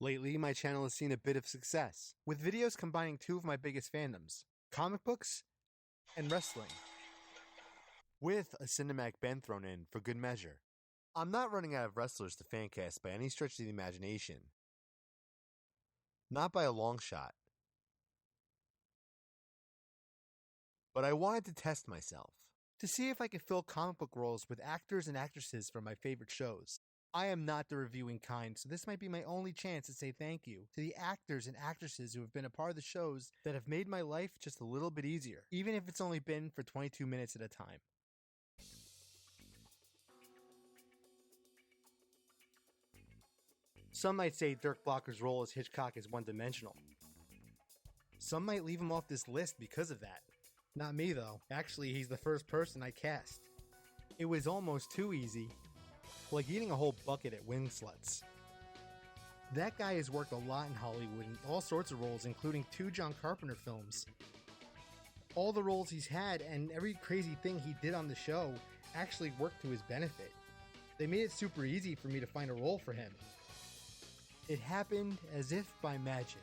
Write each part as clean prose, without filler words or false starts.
Lately, my channel has seen a bit of success, with videos combining two of my biggest fandoms, comic books and wrestling, with a cinematic bend thrown in for good measure. I'm not running out of wrestlers to fancast by any stretch of the imagination. Not by a long shot. But I wanted to test myself, to see if I could fill comic book roles with actors and actresses from my favorite shows. I am not the reviewing kind, so this might be my only chance to say thank you to the actors and actresses who have been a part of the shows that have made my life just a little bit easier, even if it's only been for 22 minutes at a time. Some might say Dirk Blocker's role as Hitchcock is one-dimensional. Some might leave him off this list because of that. Not me though. Actually, he's the first person I cast. It was almost too easy. Like eating a whole bucket at Wing Sluts. That guy has worked a lot in Hollywood in all sorts of roles, including 2 John Carpenter films. All the roles he's had and every crazy thing he did on the show actually worked to his benefit. They made it super easy for me to find a role for him. It happened as if by magic.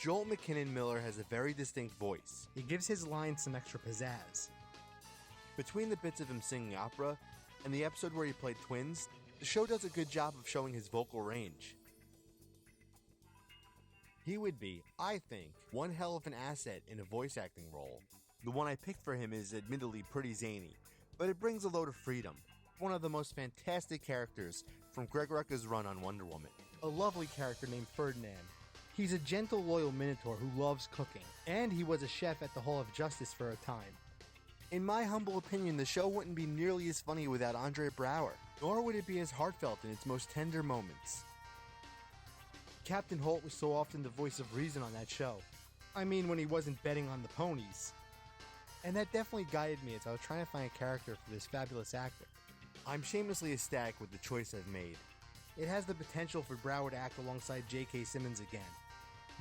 Joel McKinnon Miller has a very distinct voice. It gives his lines some extra pizzazz. Between the bits of him singing opera and the episode where he played twins, the show does a good job of showing his vocal range. He would be, I think, one hell of an asset in a voice acting role. The one I picked for him is admittedly pretty zany, but it brings a load of freedom. One of the most fantastic characters from Greg Rucka's run on Wonder Woman. A lovely character named Ferdinand. He's a gentle, loyal Minotaur who loves cooking, and he was a chef at the Hall of Justice for a time. In my humble opinion, the show wouldn't be nearly as funny without Andre Braugher, nor would it be as heartfelt in its most tender moments. Captain Holt was so often the voice of reason on that show. I mean, when he wasn't betting on the ponies. And that definitely guided me as I was trying to find a character for this fabulous actor. I'm shamelessly ecstatic with the choice I've made. It has the potential for Braugher to act alongside J.K. Simmons again.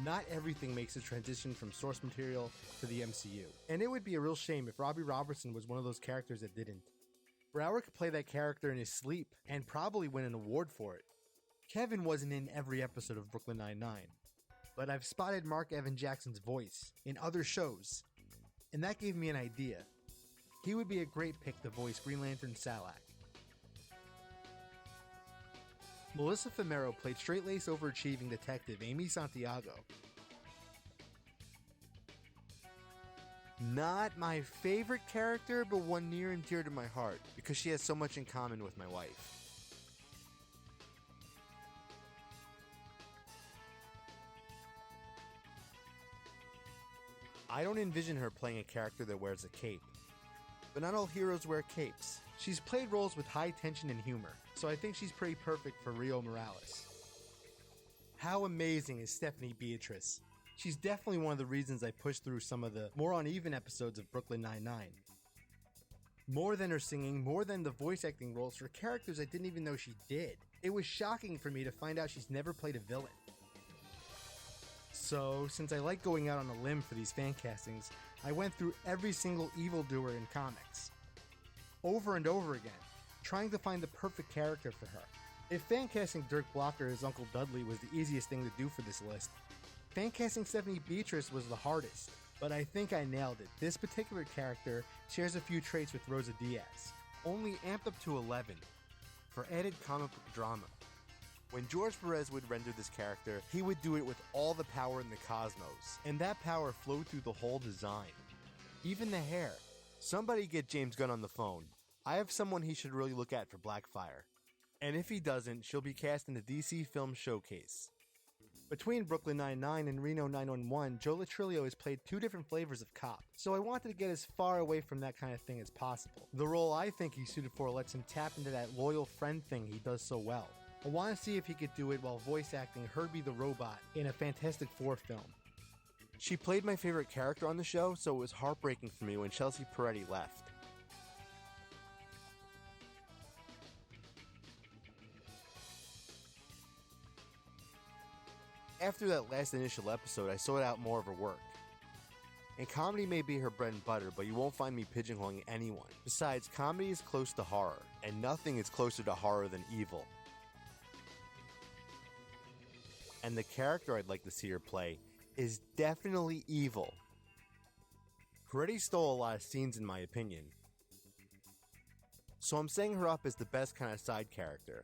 Not everything makes a transition from source material to the MCU. And it would be a real shame if Robbie Robertson was one of those characters that didn't. Braugher could play that character in his sleep and probably win an award for it. Kevin wasn't in every episode of Brooklyn Nine-Nine, but I've spotted Mark Evan Jackson's voice in other shows, and that gave me an idea. He would be a great pick to voice Green Lantern Salak. Melissa Fumero played straight-laced, overachieving detective Amy Santiago. Not my favorite character, but one near and dear to my heart, because she has so much in common with my wife. I don't envision her playing a character that wears a cape. But not all heroes wear capes. She's played roles with high tension and humor, so I think she's pretty perfect for Rio Morales. How amazing is Stephanie Beatrice? She's definitely one of the reasons I pushed through some of the more uneven episodes of Brooklyn Nine-Nine. More than her singing, more than the voice acting roles for characters I didn't even know she did. It was shocking for me to find out she's never played a villain. So, since I like going out on a limb for these fan castings, I went through every single evildoer in comics. Over and over again, trying to find the perfect character for her. If fan casting Dirk Blocker as Uncle Dudley was the easiest thing to do for this list, fan casting Stephanie Beatrice was the hardest. But I think I nailed it. This particular character shares a few traits with Rosa Diaz, only amped up to 11, for added comic book drama. When George Perez would render this character, he would do it with all the power in the cosmos, and that power flowed through the whole design. Even the hair. Somebody get James Gunn on the phone. I have someone he should really look at for Blackfire. And if he doesn't, she'll be cast in the DC Film Showcase. Between Brooklyn Nine-Nine and Reno 911, Joe Latrillo has played 2 different flavors of cop, so I wanted to get as far away from that kind of thing as possible. The role I think he's suited for lets him tap into that loyal friend thing he does so well. I want to see if he could do it while voice acting Herbie the Robot in a Fantastic Four film. She played my favorite character on the show, so it was heartbreaking for me when Chelsea Peretti left. After that last initial episode, I sought out more of her work. and comedy may be her bread and butter, but you won't find me pigeonholing anyone. Besides, comedy is close to horror, and nothing is closer to horror than evil. And the character I'd like to see her play is definitely evil. Peretti stole a lot of scenes in my opinion, so I'm setting her up as the best kind of side character.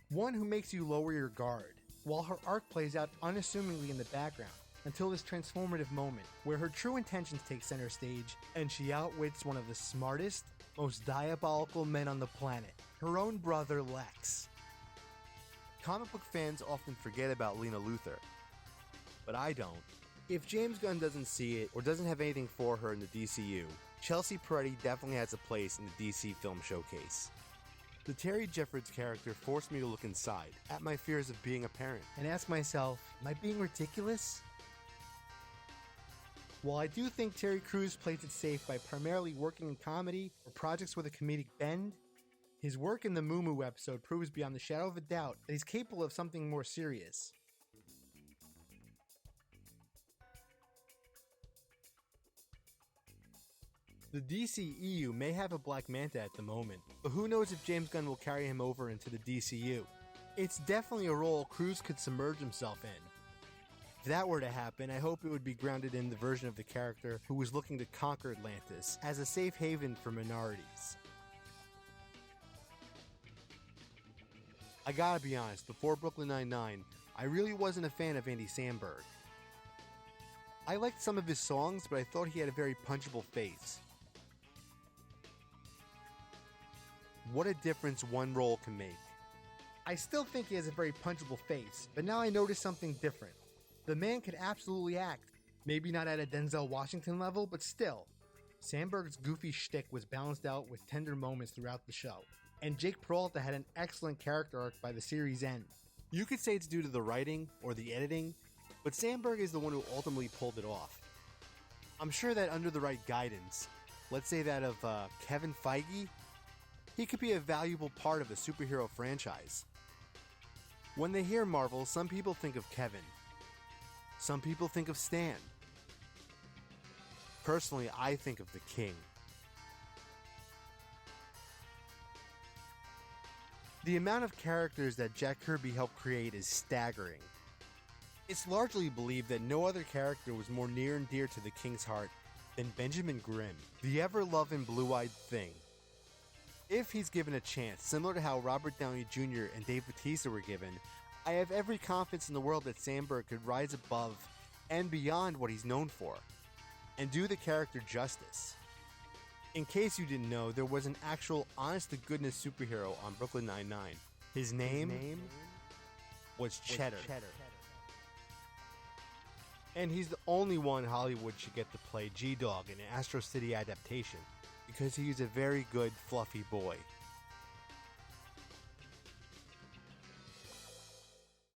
One who makes you lower your guard, while her arc plays out unassumingly in the background, until this transformative moment where her true intentions take center stage and she outwits one of the smartest, most diabolical men on the planet, her own brother Lex. Comic book fans often forget about Lena Luthor, but I don't. If James Gunn doesn't see it or doesn't have anything for her in the DCU, Chelsea Peretti definitely has a place in the DC film showcase. The Terry Jeffords character forced me to look inside at my fears of being a parent And ask myself, am I being ridiculous? While I do think Terry Crews plays it safe by primarily working in comedy or projects with a comedic bend, his work in the Moo Moo episode proves beyond the shadow of a doubt that he's capable of something more serious. The DCEU may have a Black Manta at the moment, but who knows if James Gunn will carry him over into the DCU. It's definitely a role Crews could submerge himself in. If that were to happen, I hope it would be grounded in the version of the character who was looking to conquer Atlantis as a safe haven for minorities. I gotta be honest, before Brooklyn Nine-Nine, I really wasn't a fan of Andy Samberg. I liked some of his songs, but I thought he had a very punchable face. What a difference one role can make. I still think he has a very punchable face, but now I notice something different. The man could absolutely act, maybe not at a Denzel Washington level, but still. Sandberg's goofy shtick was balanced out with tender moments throughout the show, and Jake Peralta had an excellent character arc by the series' end. You could say it's due to the writing or the editing, but Sandberg is the one who ultimately pulled it off. I'm sure that under the right guidance, let's say that of Kevin Feige, he could be a valuable part of a superhero franchise. When they hear Marvel, some people think of Kevin. Some people think of Stan. Personally, I think of the King. The amount of characters that Jack Kirby helped create is staggering. It's largely believed that no other character was more near and dear to the King's heart than Benjamin Grimm, the ever-loving blue-eyed thing. If he's given a chance, similar to how Robert Downey Jr. and Dave Bautista were given, I have every confidence in the world that Sandberg could rise above and beyond what he's known for, and do the character justice. In case you didn't know, there was an actual honest-to-goodness superhero on Brooklyn Nine-Nine. His name was Cheddar. And he's the only one Hollywood should get to play G-Dog in an Astro City adaptation, because he's a very good, fluffy boy.